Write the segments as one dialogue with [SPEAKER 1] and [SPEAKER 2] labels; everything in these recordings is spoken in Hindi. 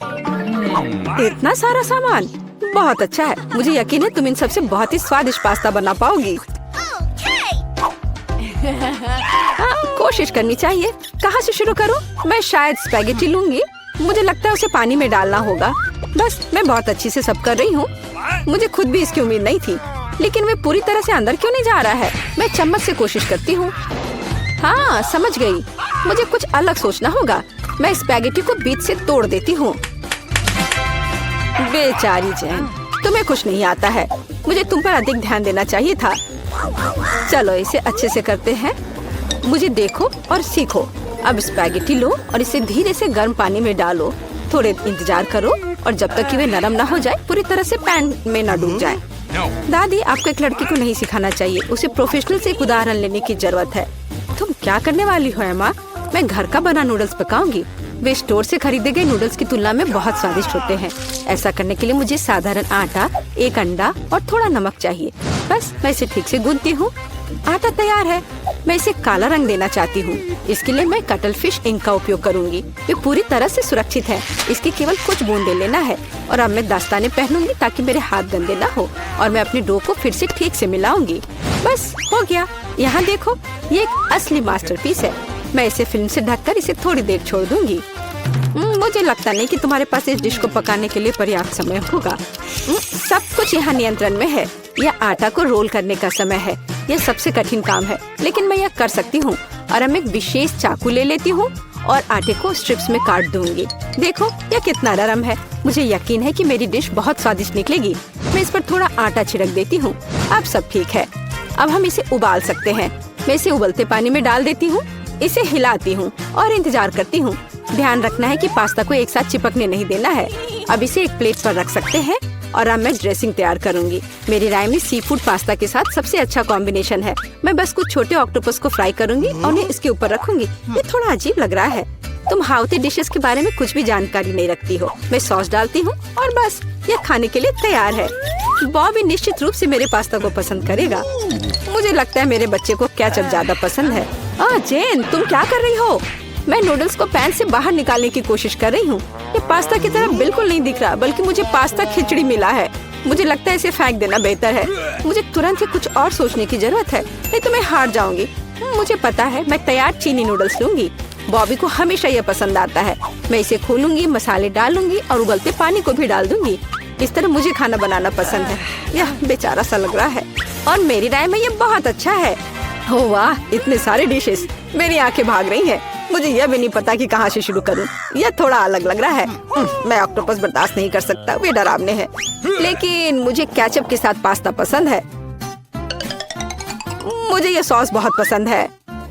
[SPEAKER 1] इतना सारा सामान बहुत अच्छा है। मुझे यकीन है तुम इन सबसे बहुत ही स्वादिष्ट पास्ता बना पाओगी। कोशिश करनी चाहिए। कहाँ से शुरू करूँ? मैं शायद स्पैगेटी लूंगी। मुझे लगता है उसे पानी में डालना होगा। बस मैं बहुत अच्छी से सब कर रही हूँ। मुझे खुद भी इसकी उम्मीद नहीं थी, लेकिन वे पूरी तरह से अंदर क्यों नहीं जा रहा है? मैं चम्मच से कोशिश करती हूँ। हाँ, समझ गई। मुझे कुछ अलग सोचना होगा। मैं स्पैगेटी को बीच से तोड़ देती हूँ। बेचारी जैन, तुम्हें कुछ नहीं आता है। मुझे तुम पर अधिक ध्यान देना चाहिए था। चलो इसे अच्छे से करते हैं। मुझे देखो और सीखो। अब स्पैगेटी लो और इसे धीरे से गर्म पानी में डालो। थोड़े इंतजार करो और जब तक कि वे नरम ना हो जाए, पूरी तरह से पैन में न डूब जाए। दादी, आपको एक लड़की को नहीं सिखाना चाहिए। उसे प्रोफेशनल से एक उदाहरण लेने की जरूरत है। तुम क्या करने वाली हो अम्मा? मैं घर का बना नूडल्स पकाऊंगी। वे स्टोर से खरीदे गए नूडल्स की तुलना में बहुत स्वादिष्ट होते हैं। ऐसा करने के लिए मुझे साधारण आटा, एक अंडा और थोड़ा नमक चाहिए। बस मैं इसे ठीक से गूंथती हूँ। आटा तैयार है। मैं इसे काला रंग देना चाहती हूँ। इसके लिए मैं कटल फिश इंक का उपयोग करूँगी। ये पूरी तरह से सुरक्षित है। इसकी केवल कुछ बूंदे लेना है। और अब मैं दस्ताने पहनूंगी ताकि मेरे हाथ गंदे न हो। और मैं अपने डो को फिर से ठीक से मिलाऊंगी। बस हो गया। यहाँ देखो, ये एक असली मास्टरपीस है। मैं इसे फिल्म से ढककर इसे थोड़ी देर छोड़ दूंगी। मुझे लगता नहीं कि तुम्हारे पास इस डिश को पकाने के लिए पर्याप्त समय होगा। सब कुछ यहाँ नियंत्रण में है। यह आटा को रोल करने का समय है। यह सबसे कठिन काम है, लेकिन मैं यह कर सकती हूँ। और अब एक विशेष चाकू ले लेती हूँ और आटे को स्ट्रिप्स में काट दूंगी। देखो यह कितना नरम है। मुझे यकीन है कि मेरी डिश बहुत स्वादिष्ट निकलेगी। मैं इस पर थोड़ा आटा छिड़क देती हूँ। अब सब ठीक है। अब हम इसे उबाल सकते हैं। मैं इसे उबलते पानी में डाल देती हूँ। इसे हिलाती हूँ और इंतजार करती हूँ। ध्यान रखना है कि पास्ता को एक साथ चिपकने नहीं देना है। अब इसे एक प्लेट पर रख सकते हैं और अब मैं ड्रेसिंग तैयार करूंगी। मेरी राय में सी फूड पास्ता के साथ सबसे अच्छा कॉम्बिनेशन है। मैं बस कुछ छोटे ऑक्टोपस को फ्राई करूंगी और उन्हें इसके ऊपर रखूंगी। ये थोड़ा अजीब लग रहा है। तुम हाउती डिशेस के बारे में कुछ भी जानकारी नहीं रखती हो। मैं सॉस डालती हूँ और बस यह खाने के लिए तैयार है। बॉबी निश्चित रूप से मेरे पास्ता को पसंद करेगा। मुझे लगता है मेरे बच्चे को केचप ज्यादा पसंद है। जेन, तुम क्या कर रही हो? मैं नूडल्स को पैन से बाहर निकालने की कोशिश कर रही हूँ। ये पास्ता की तरह बिल्कुल नहीं दिख रहा, बल्कि मुझे पास्ता खिचड़ी मिला है। मुझे लगता है इसे फेंक देना बेहतर है। मुझे तुरंत ही कुछ और सोचने की जरूरत है, नहीं तो मैं हार जाऊंगी। मुझे पता है, मैं तैयार चीनी नूडल्स लूंगी। बॉबी को हमेशा यह पसंद आता है। मैं इसे खोलूंगी, मसाले डालूंगी और उबलते पानी को भी डाल दूंगी। इस तरह मुझे खाना बनाना पसंद है। यह बेचारा सा लग रहा है और मेरी राय में यह बहुत अच्छा है। हो वाह, इतने सारे डिशेस। मेरी आंखें भाग रही हैं। मुझे यह भी नहीं पता कि कहाँ से शुरू करूं। यह थोड़ा अलग लग रहा है। मैं ऑक्टोपस बर्दाश्त नहीं कर सकता, वे डरावने हैं। लेकिन मुझे केचप के साथ पास्ता पसंद है। मुझे यह सॉस बहुत पसंद है।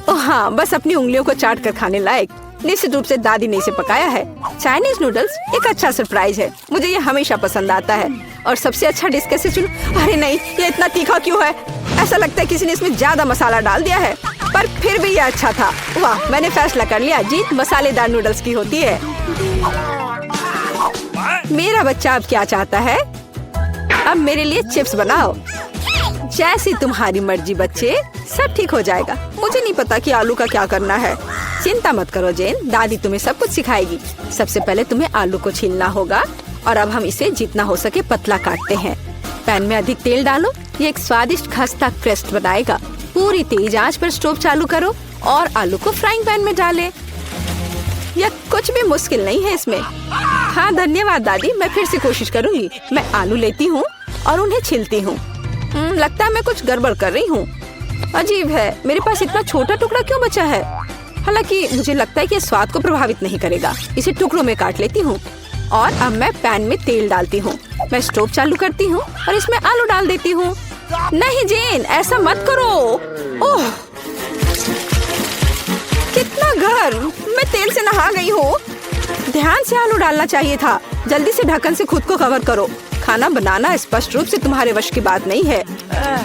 [SPEAKER 1] ओह हाँ, बस अपनी उंगलियों को चाट कर खाने लायक। निश्चित रूप से दादी ने इसे पकाया है। चाइनीज नूडल्स एक अच्छा सरप्राइज है। मुझे ये हमेशा पसंद आता है। और सबसे अच्छा डिश कैसे चुनूं? अरे नहीं, ये इतना तीखा क्यों है? ऐसा लगता है किसी ने इसमें ज्यादा मसाला डाल दिया है। पर फिर भी ये अच्छा था। वाह, मैंने फैसला कर लिया, जीत मसालेदार नूडल्स की होती है। मेरा बच्चा अब क्या चाहता है? अब मेरे लिए चिप्स बनाओ। जैसी तुम्हारी मर्जी बच्चे, सब ठीक हो जाएगा। मुझे नहीं पता कि आलू का क्या करना है। चिंता मत करो जेन, दादी तुम्हें सब कुछ सिखाएगी। सबसे पहले तुम्हें आलू को छीलना होगा और अब हम इसे जितना हो सके पतला काटते हैं। पैन में अधिक तेल डालो। ये एक स्वादिष्ट खस्ता क्रस्ट बनाएगा। पूरी तेज आंच पर स्टोव चालू करो और आलू को फ्राइंग पैन में डालें। यह कुछ भी मुश्किल नहीं है इसमें। हाँ धन्यवाद दादी, मैं फिर से कोशिश करूंगी। मैं आलू लेती हूँ और उन्हें छीलती हूँ। लगता है मैं कुछ गड़बड़ कर रही हूँ। अजीब है, मेरे पास इतना छोटा टुकड़ा क्यों बचा है? हालांकि मुझे लगता है कि स्वाद को प्रभावित नहीं करेगा। इसे टुकड़ों में काट लेती हूँ और अब मैं पैन में तेल डालती हूँ। मैं स्टोव चालू करती हूँ और इसमें आलू डाल देती हूँ। नहीं जेन, ऐसा मत करो। ओह, कितना गर्म! मैं तेल से नहा गई हूँ। ध्यान से आलू डालना चाहिए था। जल्दी से ढक्कन से खुद को कवर करो। खाना बनाना स्पष्ट रूप से तुम्हारे वश की बात नहीं है।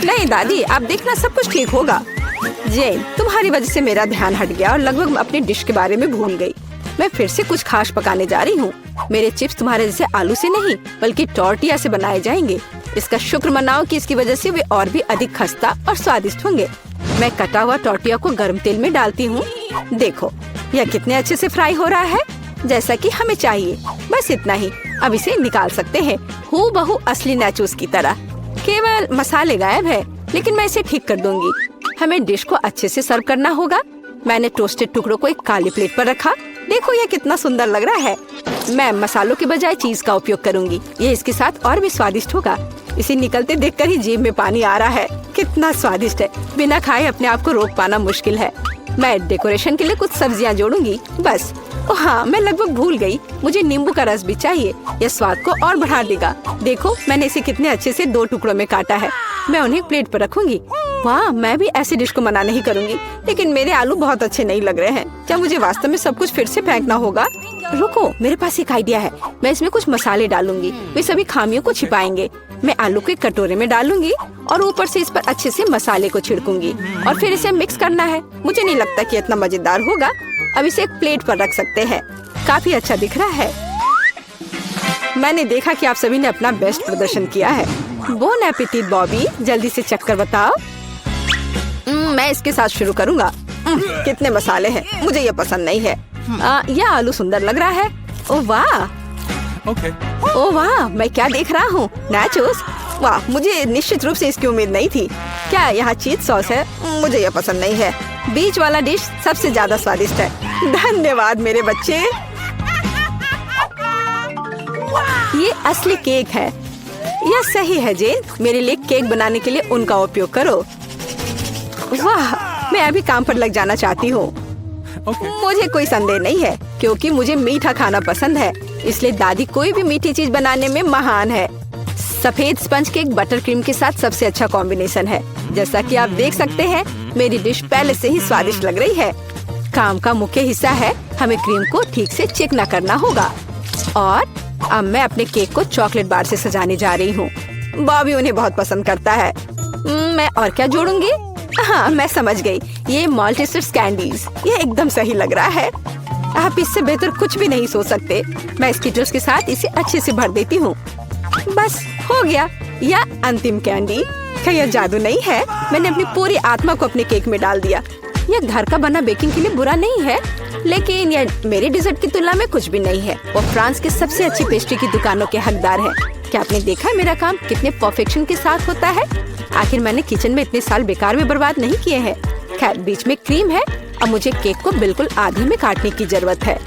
[SPEAKER 1] नहीं दादी, आप देखना सब कुछ ठीक होगा। जेन, तुम्हारी वजह से मेरा ध्यान हट गया और लगभग अपनी डिश के बारे में भूल गई। मैं फिर से कुछ खास पकाने जा रही हूँ। मेरे चिप्स तुम्हारे जैसे आलू से नहीं, बल्कि टॉर्टिया से बनाए जाएंगे। इसका शुक्र मनाओ कि इसकी वजह से वे और भी अधिक खस्ता और स्वादिष्ट होंगे। मैं कटा हुआ टॉर्टिया को गर्म तेल में डालती हूँ। देखो, यह कितने अच्छे से फ्राई हो रहा है। जैसा कि हमें चाहिए। बस इतना ही। अब इसे निकाल सकते हैं, हूबहू असली नाचोस की तरह। केवल मसाले गायब है, लेकिन मैं इसे ठीक कर दूंगी। हमें डिश को अच्छे से सर्व करना होगा। मैंने टोस्टेड टुकड़ों को एक काली प्लेट पर रखा। देखो ये कितना सुंदर लग रहा है। मैं मसालों के बजाय चीज का उपयोग करूंगी। ये इसके साथ और भी स्वादिष्ट होगा। इसे निकलते देखकर ही जीभ में पानी आ रहा है। कितना स्वादिष्ट है। बिना खाए अपने आप को रोक पाना मुश्किल है। मैं डेकोरेशन के लिए कुछ सब्जियां जोड़ूंगी बस। ओ हाँ, मैं लगभग भूल गई। मुझे नींबू का रस भी चाहिए। यह स्वाद को और बढ़ा देगा। देखो मैंने इसे कितने अच्छे से 2 टुकड़ों में काटा है। मैं उन्हें प्लेट पर रखूंगी। वाह, मैं भी ऐसी डिश को मना नहीं करूंगी, लेकिन मेरे आलू बहुत अच्छे नहीं लग रहे हैं। क्या मुझे वास्तव में सब कुछ फिर से फेंकना होगा? रुको, मेरे पास एक आइडिया है। मैं इसमें कुछ मसाले डालूंगी। वे सभी खामियों को छिपाएंगे। मैं आलू को एक कटोरे में डालूंगी और ऊपर से इस पर अच्छे से मसाले को छिड़कूंगी और फिर इसे मिक्स करना है। मुझे नहीं लगता कि इतना मजेदार होगा। अब इसे एक प्लेट पर रख सकते हैं। काफी अच्छा दिख रहा है। मैंने देखा कि आप सभी ने अपना बेस्ट प्रदर्शन किया है। बोन एपेटिट बॉबी, जल्दी से चख कर बताओ। मैं इसके साथ शुरू करूंगा। कितने मसाले हैं, मुझे ये पसंद नहीं है। यह आलू सुंदर लग रहा है। ओह वाह, ओह वाह, मैं क्या देख रहा हूँ? नाचोस। वाह, मुझे निश्चित रूप से इसकी उम्मीद नहीं थी। क्या यहाँ चीज सॉस है? मुझे यह पसंद नहीं है। बीच वाला डिश सबसे ज्यादा स्वादिष्ट है। धन्यवाद मेरे बच्चे। ये असली केक है। यह सही है जेन। मेरे लिए केक बनाने के लिए उनका उपयोग करो। वाह, मैं अभी काम पर लग जाना चाहती हूँ। मुझे कोई संदेह नहीं है, क्योंकि मुझे मीठा खाना पसंद है। इसलिए दादी कोई भी मीठी चीज बनाने में महान है। सफेद स्पंज केक बटर क्रीम के साथ सबसे अच्छा कॉम्बिनेशन है। जैसा कि आप देख सकते हैं, मेरी डिश पहले से ही स्वादिष्ट लग रही है। काम का मुख्य हिस्सा है, हमें क्रीम को ठीक से चिकना करना होगा। और अब मैं अपने केक को चॉकलेट बार से सजाने जा रही हूँ। बॉबी उन्हें बहुत पसंद करता है। मैं और क्या जोड़ूंगी? हाँ, मैं समझ गई। ये मल्टीस्टिक्स कैंडीज। ये एकदम सही लग रहा है। आप इससे बेहतर कुछ भी नहीं सोच सकते। मैं स्किटल्स के साथ इसे अच्छे से भर देती हूँ। बस हो गया। यह अंतिम कैंडी। क्या यह जादू नहीं है? मैंने अपनी पूरी आत्मा को अपने केक में डाल दिया। यह घर का बना बेकिंग के लिए बुरा नहीं है, लेकिन यह मेरे डिजर्ट की तुलना में कुछ भी नहीं है। वो फ्रांस के सबसे अच्छी पेस्ट्री की दुकानों के हकदार हैं। क्या आपने देखा है मेरा काम कितने परफेक्शन के साथ होता है? आखिर मैंने किचन में इतने साल बेकार में बर्बाद नहीं किए हैं। खैर, बीच में क्रीम है। अब मुझे केक को बिल्कुल आधे में काटने की जरूरत है।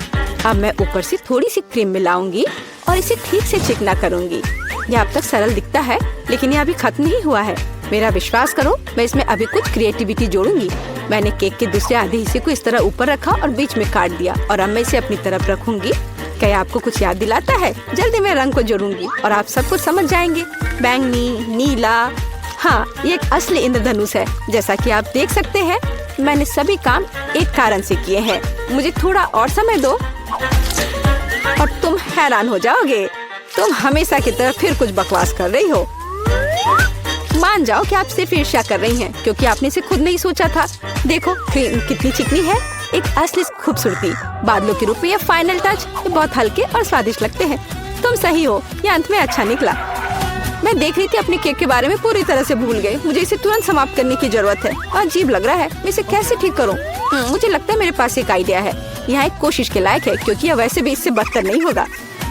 [SPEAKER 1] अब मैं ऊपर से थोड़ी सी क्रीम मिलाऊंगी और इसे ठीक से चिकना करूंगी। यह अब तक सरल दिखता है, लेकिन यह अभी खत्म नहीं हुआ है। मेरा विश्वास करो, मैं इसमें अभी कुछ क्रिएटिविटी जोड़ूंगी। मैंने केक के दूसरे आधे हिस्से को इस तरह ऊपर रखा और बीच में काट दिया और अब मैं इसे अपनी तरफ रखूंगी। क्या आपको कुछ याद दिलाता है? जल्दी मैं रंग को जोड़ूंगी और आप सब कुछ समझ जाएंगे। बैंगनी, नीला। हाँ, ये एक असली इंद्रधनुष है। जैसा कि आप देख सकते हैं, मैंने सभी काम एक कारण से किए हैं। मुझे थोड़ा और समय दो और तुम हैरान हो जाओगे। तुम हमेशा की तरह फिर कुछ बकवास कर रही हो। मान जाओ कि आप सिर्फ ईर्ष्या कर रही हैं, क्योंकि आपने इसे खुद नहीं सोचा था। देखो क्रीम कितनी चिकनी है। एक असली खूबसूरती। बादलों के रूप में यह फाइनल टच। ये बहुत हल्के और स्वादिष्ट लगते हैं। तुम सही हो, यह अंत में अच्छा निकला। मैं देख रही थी अपने केक के बारे में पूरी तरह से भूल गई। मुझे इसे तुरंत समाप्त करने की जरूरत है। अजीब लग रहा है, मैं इसे कैसे ठीक करूं? मुझे लगता है मेरे पास एक आइडिया है। यह एक कोशिश के लायक है, क्योंकि यह वैसे भी इससे बदतर नहीं होगा।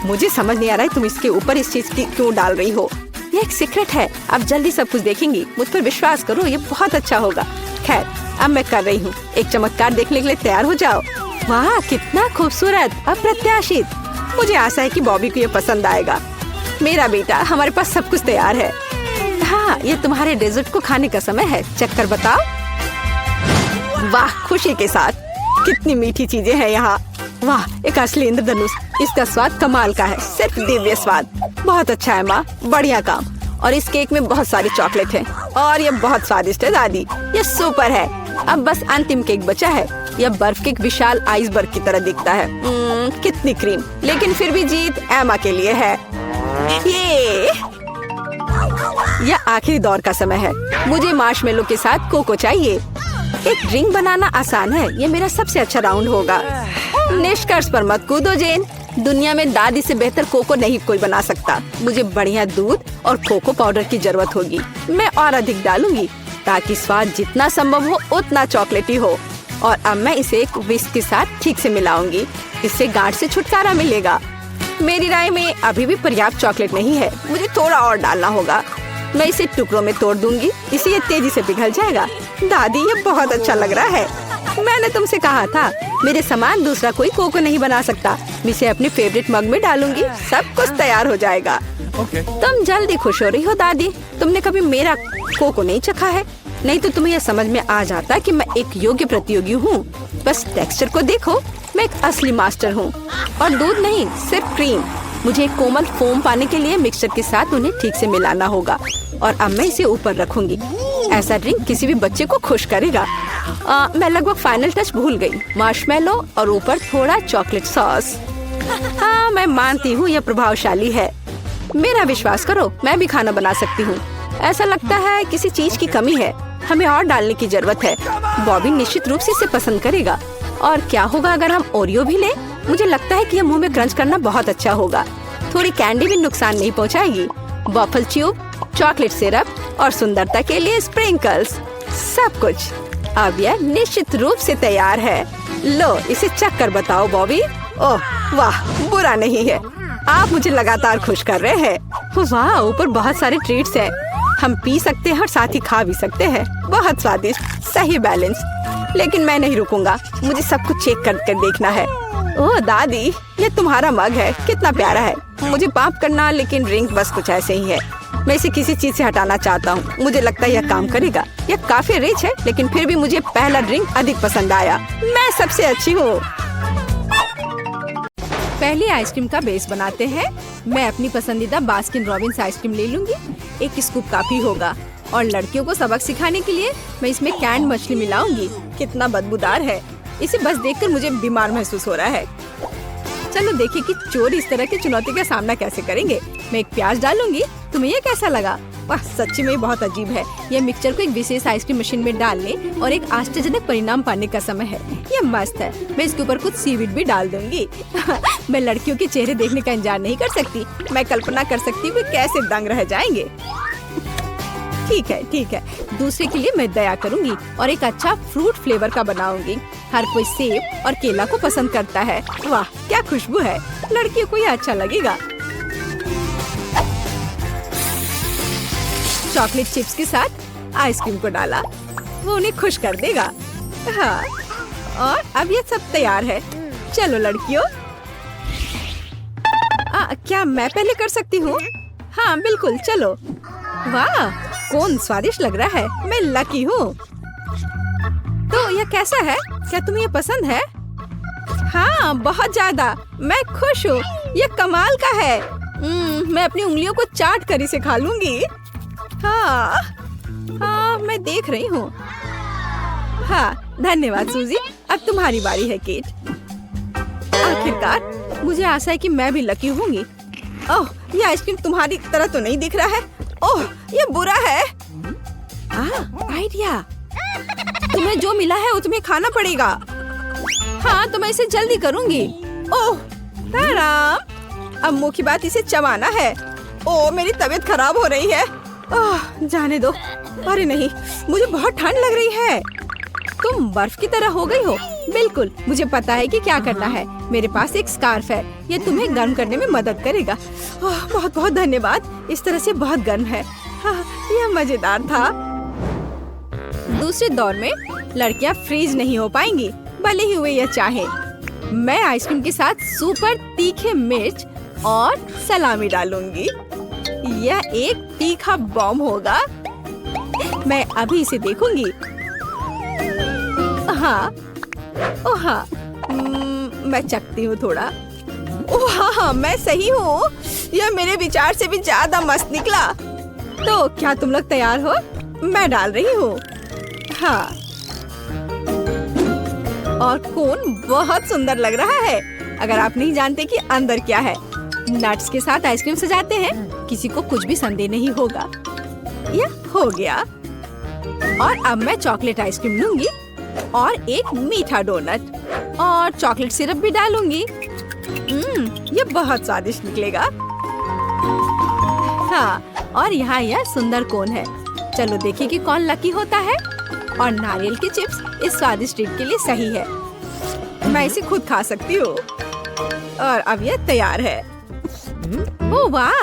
[SPEAKER 1] मुझे समझ नहीं आ रहा है तुम इसके ऊपर इस चीज की क्यों डाल रही हो। ये एक सीक्रेट है। अब जल्दी सब कुछ देखेंगी। मुझ पर विश्वास करो, ये बहुत अच्छा होगा। खैर, अब मैं कर रही हूँ। एक चमत्कार देखने के लिए तैयार हो जाओ। वाह, कितना खूबसूरत, अप्रत्याशित। मुझे आशा है कि बॉबी को ये पसंद आएगा। मेरा बेटा, हमारे पास सब कुछ तैयार है। हाँ, ये तुम्हारे डेजर्ट को खाने का समय है। चख कर बताओ। वाह, खुशी के साथ। कितनी मीठी चीजें हैं यहाँ। वाह, एक असली इंद्रधनुष। इसका स्वाद कमाल का है, सिर्फ दिव्य स्वाद। बहुत अच्छा है माँ, बढ़िया काम। और इस केक में बहुत सारी चॉकलेट है और ये बहुत स्वादिष्ट है दादी। ये सुपर है। अब बस अंतिम केक बचा है। यह बर्फ के एक विशाल आइसबर्ग की तरह दिखता है। कितनी क्रीम, लेकिन फिर भी जीत एमा के लिए है। यह आखिरी दौर का समय है। मुझे मार्शमेलो के साथ कोको चाहिए। एक ड्रिंक बनाना आसान है। ये मेरा सबसे अच्छा राउंड होगा। निष्कर्ष पर मत कूदो जेन। दुनिया में दादी से बेहतर कोको नहीं कोई बना सकता। मुझे बढ़िया दूध और कोको पाउडर की जरूरत होगी। मैं और अधिक डालूंगी ताकि स्वाद जितना संभव हो उतना चॉकलेटी हो। और अब मैं इसे एक विस्क के साथ ठीक से मिलाऊंगी। इससे गांठ से छुटकारा मिलेगा। मेरी राय में अभी भी पर्याप्त चॉकलेट नहीं है, मुझे थोड़ा और डालना होगा। मैं इसे टुकड़ों में तोड़ दूंगी, इससे ये तेजी से पिघल जाएगा। दादी, ये बहुत अच्छा लग रहा है। मैंने तुमसे कहा था, मेरे समान दूसरा कोई कोको नहीं बना सकता। मैं इसे अपने फेवरेट मग में डालूंगी, सब कुछ तैयार हो जाएगा। तुम जल्दी खुश हो रही हो दादी। तुमने कभी मेरा कोको नहीं चखा है, नहीं तो तुम्हें यह समझ में आ जाता कि मैं एक योग्य प्रतियोगी हूँ। बस टेक्सचर को देखो, मैं एक असली मास्टर हूँ। और दूध नहीं, सिर्फ क्रीम। मुझे एक कोमल फोम पाने के लिए मिक्सचर के साथ उन्हें ठीक से मिलाना होगा। और अब मैं इसे ऊपर रखूंगी। ऐसा ड्रिंक किसी भी बच्चे को खुश करेगा। मैं लगभग फाइनल टच भूल गई, मार्शमेलो और ऊपर थोड़ा चॉकलेट सॉस। हाँ, मैं मानती हूँ यह प्रभावशाली है। मेरा विश्वास करो, मैं भी खाना बना सकती हूँ। ऐसा लगता है किसी चीज की कमी है, हमें और डालने की जरूरत है। बॉबी निश्चित रूप से इसे पसंद करेगा। और क्या होगा अगर हम ओरियो भी लें? मुझे लगता है कि यह मुंह में क्रंच करना बहुत अच्छा होगा। थोड़ी कैंडी भी नुकसान नहीं पहुंचाएगी। वॉफल ट्यूब, चॉकलेट सिरप और सुंदरता के लिए स्प्रिंकल्स, सब कुछ। अब यह निश्चित रूप से तैयार है। लो, इसे चख कर बताओ बॉबी। ओह वाह, बुरा नहीं है। आप मुझे लगातार खुश कर रहे हैं। वाह, ऊपर बहुत सारे ट्रीट्स हैं। हम पी सकते हैं और साथ ही खा भी सकते हैं। बहुत स्वादिष्ट, सही बैलेंस। लेकिन मैं नहीं रुकूंगा, मुझे सब कुछ चेक करके देखना है। ओह दादी, ये तुम्हारा मग है, कितना प्यारा है। मुझे माफ करना, लेकिन ड्रिंक बस कुछ ऐसे ही है। मैं इसे किसी चीज से हटाना चाहता हूँ। मुझे लगता है यह काम करेगा। यह काफी रिच है, लेकिन फिर भी मुझे पहला ड्रिंक अधिक पसंद आया। मैं सबसे अच्छी हूँ। पहले आइसक्रीम का बेस बनाते हैं। मैं अपनी पसंदीदा बास्किन रॉबिन्स आइसक्रीम ले लूंगी। एक स्कूप काफी होगा। और लड़कियों को सबक सिखाने के लिए मैं इसमें कैंड मछली मिलाऊंगी। कितना बदबूदार है, इसे बस देखकर मुझे बीमार महसूस हो रहा है। चलो देखिए कि चोर इस तरह की चुनौती का सामना कैसे करेंगे। मैं एक प्याज डालूंगी। तुम्हें ये कैसा लगा? वाह, सच्ची में बहुत अजीब है। यह मिक्सचर को एक विशेष आइसक्रीम मशीन में डालने और एक आश्चर्यजनक परिणाम पाने का समय है। यह मस्त है। मैं इसके ऊपर कुछ सीवीड भी डाल दूंगी। मैं लड़कियों के चेहरे देखने का इंतजार नहीं कर सकती। मैं कल्पना कर सकती हूँ कैसे दंग रह जाएंगे। ठीक है, ठीक है। दूसरे के लिए मैं दया करूंगी और एक अच्छा फ्रूट फ्लेवर का बनाऊंगी। हर कोई सेब और केला को पसंद करता है। वाह, क्या खुशबू है। लड़कियों को यह अच्छा लगेगा। चॉकलेट चिप्स के साथ आइसक्रीम को डाला, वो उन्हें खुश कर देगा। हाँ, और अब ये सब तैयार है। चलो लड़कियों। क्या मैं पहले कर सकती हूँ? हाँ बिल्कुल, चलो। वाह, कौन स्वादिष्ट लग रहा है। मैं लकी हूँ। तो यह कैसा है? क्या तुम्हें ये पसंद है? हाँ, बहुत ज्यादा। मैं खुश हूँ। यह कमाल का है। मैं अपनी उंगलियों को चाट कर इसे खा लूंगी। हाँ, हाँ, मैं देख रही हूँ। हाँ, धन्यवाद सूजी। अब तुम्हारी बारी है केट। आखिरकार, मुझे आशा है कि मैं भी लकी होंगी। ओह, ये आइसक्रीम तुम्हारी तरह तो नहीं दिख रहा है। ओह, ये बुरा है। आइडिया। तुम्हें जो मिला है वो तुम्हें खाना पड़ेगा। हाँ, तो मैं इसे जल्दी करूंगी। ओह, राम। अब मुख्य बात इसे चबाना है। ओह, मेरी तबीयत खराब हो रही है। ओह, जाने दो। अरे नहीं, मुझे बहुत ठंड लग रही है। तुम बर्फ की तरह हो गई हो। बिल्कुल, मुझे पता है कि क्या करना है। मेरे पास एक स्कार्फ है, ये तुम्हें गर्म करने में मदद करेगा। बहुत बहुत धन्यवाद। इस तरह से बहुत गर्म है। हाँ, यह मजेदार था। दूसरे दौर में लड़कियां फ्रीज नहीं हो पाएंगी, भले ही वे यह चाहे। मैं आइसक्रीम के साथ सुपर तीखे मिर्च और सलामी डालूंगी। यह एक तीखा बॉम्ब होगा। मैं अभी इसे देखूंगी। हाँ, ओह हाँ, मैं चखती हूँ थोड़ा। ओह हाँ, मैं सही हूँ। यह मेरे विचार से भी ज्यादा मस्त निकला। तो क्या तुम लोग तैयार हो? मैं डाल रही हूँ। हाँ, और कोन बहुत सुंदर लग रहा है। अगर आप नहीं जानते कि अंदर क्या है। नट्स के साथ आइसक्रीम सजाते हैं, किसी को कुछ भी संदेह नहीं होगा। यह हो गया। और अब मैं चॉकलेट आइसक्रीम लूंगी और एक मीठा डोनट और चॉकलेट सिरप भी डालूंगी। ये बहुत स्वादिष्ट निकलेगा। हाँ, और यहाँ यह सुंदर कोन है। चलो देखिए कि कौन लकी होता है। और नारियल की चिप्स इस स्वादिष्ट ट्रीट के लिए सही है। मैं इसे खुद खा सकती हूँ। और अब ये तैयार है। ओह वाह,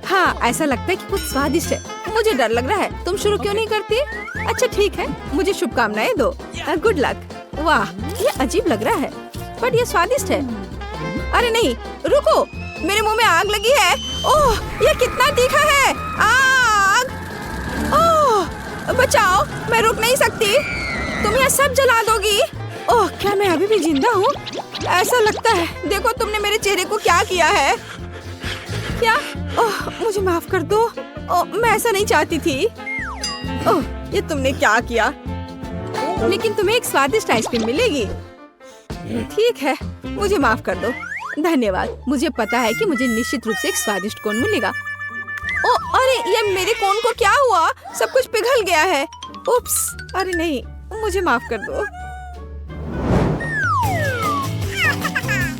[SPEAKER 1] हाँ ऐसा लगता है कि कुछ स्वादिष्ट है। मुझे डर लग रहा है, तुम शुरू क्यों नहीं करती? अच्छा ठीक है, मुझे शुभकामनाएं दो। Good luck. वाह, ये अजीब लग रहा है पर ये स्वादिष्ट है। अरे नहीं, रुको, मेरे मुंह में आग लगी है। ओह, ये कितना तीखा है। आग! ओह, बचाओ, मैं रुक नहीं सकती। तुम यह सब जला दोगी। ओह, क्या मैं अभी भी जिंदा हूँ? ऐसा लगता है। देखो तुमने मेरे चेहरे को क्या किया है। क्या? ओह, मुझे माफ कर दो। ओह, मैं ऐसा नहीं चाहती थी। ओह, ये तुमने क्या किया? लेकिन तुम्हें एक स्वादिष्ट आइसक्रीम मिलेगी। ठीक है, मुझे माफ कर दो। धन्यवाद। मुझे पता है कि मुझे निश्चित रूप से एक स्वादिष्ट कोन मिलेगा। ओह, अरे ये मेरे कोन को क्या हुआ? सब कुछ पिघल गया है। उप्स, अरे नहीं, मुझे माफ कर दो।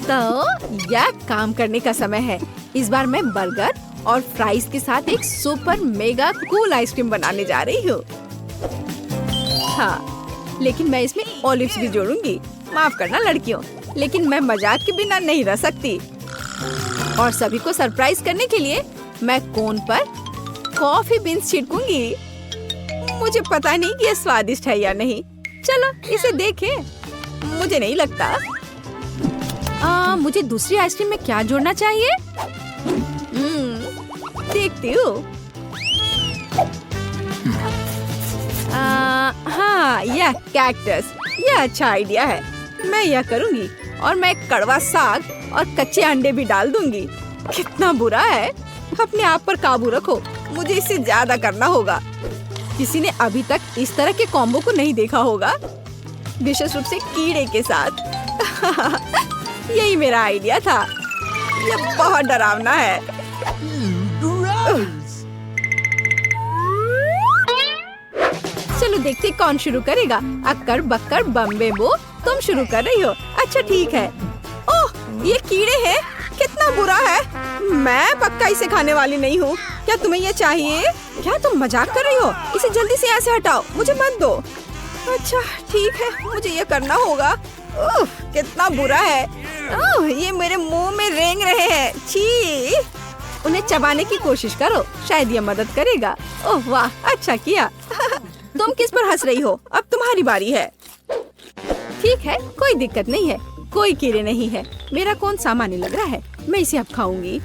[SPEAKER 1] तो यह काम करने का समय है। इस बार मैं बर्गर और फ्राइज के साथ एक सुपर मेगा कूल आइसक्रीम बनाने जा रही हूँ। हाँ, लेकिन मैं इसमें ऑलिव्स भी जोड़ूंगी। माफ करना लड़कियों, लेकिन मैं मजाक के बिना नहीं रह सकती। और सभी को सरप्राइज करने के लिए मैं कोन पर कॉफी बीन्स छिड़कूंगी। मुझे पता नहीं कि ये स्वादिष्ट है या नहीं। चलो इसे देखें। मुझे नहीं लगता। मुझे दूसरी आइसक्रीम में क्या जोड़ना चाहिए? देखती हूँ। हाँ, यह कैक्टस, यह अच्छा आइडिया है। मैं यह करूँगी और मैं कड़वा साग और कच्चे अंडे भी डाल दूंगी। कितना बुरा है। अपने आप पर काबू रखो, मुझे इससे ज्यादा करना होगा। किसी ने अभी तक इस तरह के कॉम्बो को नहीं देखा होगा, विशेष रूप से कीड़े के साथ। यही मेरा आइडिया था। यह बहुत डरावना है। चलो देखते कौन शुरू करेगा। अक्कर बक्कर बम्बे बो, तुम शुरू कर रही हो। अच्छा ठीक है। ओह, ये कीड़े हैं। कितना बुरा है। मैं पक्का इसे खाने वाली नहीं हूँ। क्या तुम्हें ये चाहिए? क्या तुम मजाक कर रही हो? इसे जल्दी से यहाँ से हटाओ, मुझे मत दो। अच्छा ठीक है, मुझे ये करना होगा। ओह, कितना बुरा है। ओह, ये मेरे मुंह में रेंग रहे हैं। छी! उन्हें चबाने की कोशिश करो, शायद ये मदद करेगा। ओह वाह, अच्छा किया। तुम किस पर हंस रही हो? अब तुम्हारी बारी है। ठीक है, कोई दिक्कत नहीं है। कोई कीड़े नहीं है। मेरा कौन सामान्य लग रहा है। मैं इसे अब खाऊंगी।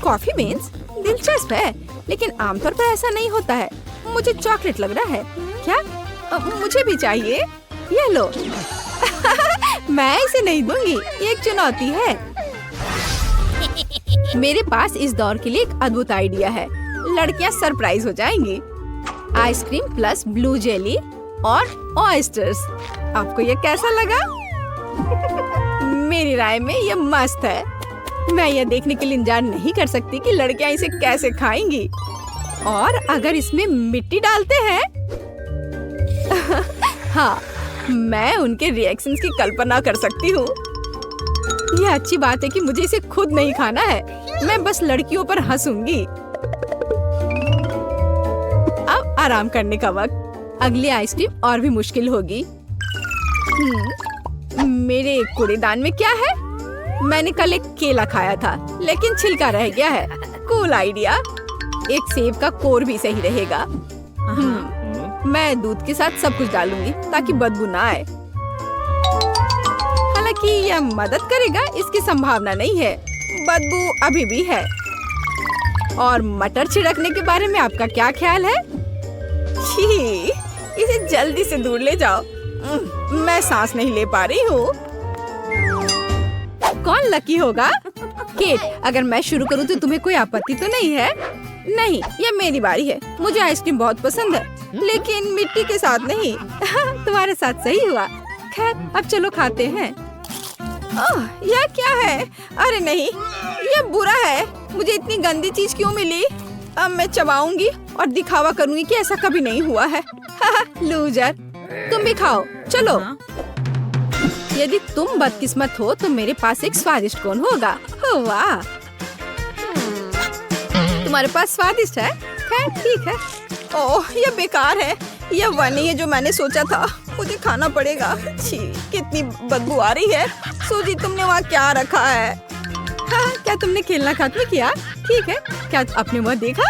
[SPEAKER 1] कॉफी बीन्स दिलचस्प है, लेकिन आमतौर पर ऐसा नहीं होता है। मुझे चॉकलेट लग रहा है। क्या? मुझे भी चाहिए। ये लो। मैं इसे नहीं दूंगी, ये एक चुनौती है। मेरे पास इस दौर के लिए एक अद्भुत आइडिया है। लड़कियां सरप्राइज हो जाएंगी। आइसक्रीम प्लस ब्लू जेली और ऑयस्टर्स। आपको ये कैसा लगा? मेरी राय में ये मस्त है। मैं यह देखने के लिए इंतजार नहीं कर सकती कि लड़कियां इसे कैसे खाएंगी। और अगर इसमें मिट्टी डालते हैं हाँ, मैं उनके रिएक्शंस की कल्पना कर सकती हूँ। यह अच्छी बात है कि मुझे इसे खुद नहीं खाना है। मैं बस लड़कियों पर हंसूंगी। अब आराम करने का वक्त। अगली आइसक्रीम और भी मुश्किल होगी। मेरे कूड़ेदान में क्या है? मैंने कल एक केला खाया था, लेकिन छिलका रह गया है। Cool idea. एक सेब का कोर भी सही रहेगा। मैं दूध के साथ सब कुछ डालूंगी ताकि बदबू ना आए। हालांकि यह मदद करेगा इसकी संभावना नहीं है। बदबू अभी भी है। और मटर छिड़कने के बारे में आपका क्या ख्याल है? छी, इसे जल्दी से दूर ले जाओ। मैं सांस नहीं ले पा रही हूँ। कौन लकी होगा? केट, अगर मैं शुरू करूँ तो तुम्हें कोई आपत्ति तो नहीं है? नहीं, ये मेरी बारी है। मुझे आइसक्रीम बहुत पसंद है, लेकिन मिट्टी के साथ नहीं। तुम्हारे साथ सही हुआ। खैर, अब चलो खाते हैं। ओह, यह क्या है? अरे नहीं, यह बुरा है। मुझे इतनी गंदी चीज क्यों मिली? अब मैं चबाऊंगी और दिखावा करूंगी कि ऐसा कभी नहीं हुआ है। लूजर, तुम भी खाओ। चलो। यदि तुम बदकिस्मत हो तो मेरे पास एक स्वादिष्ट कोन होगा। वाह, तुम्हारे पास स्वादिष्ट है। खैर ठीक है। ओह, यह बेकार है। यह वह नहीं है जो मैंने सोचा था। मुझे खाना पड़ेगा। छी, कितनी बदबू आ रही है। सूजी, तुमने वहाँ क्या रखा है? हाँ, क्या तुमने खेलना खत्म किया? ठीक है, क्या आपने वह देखा?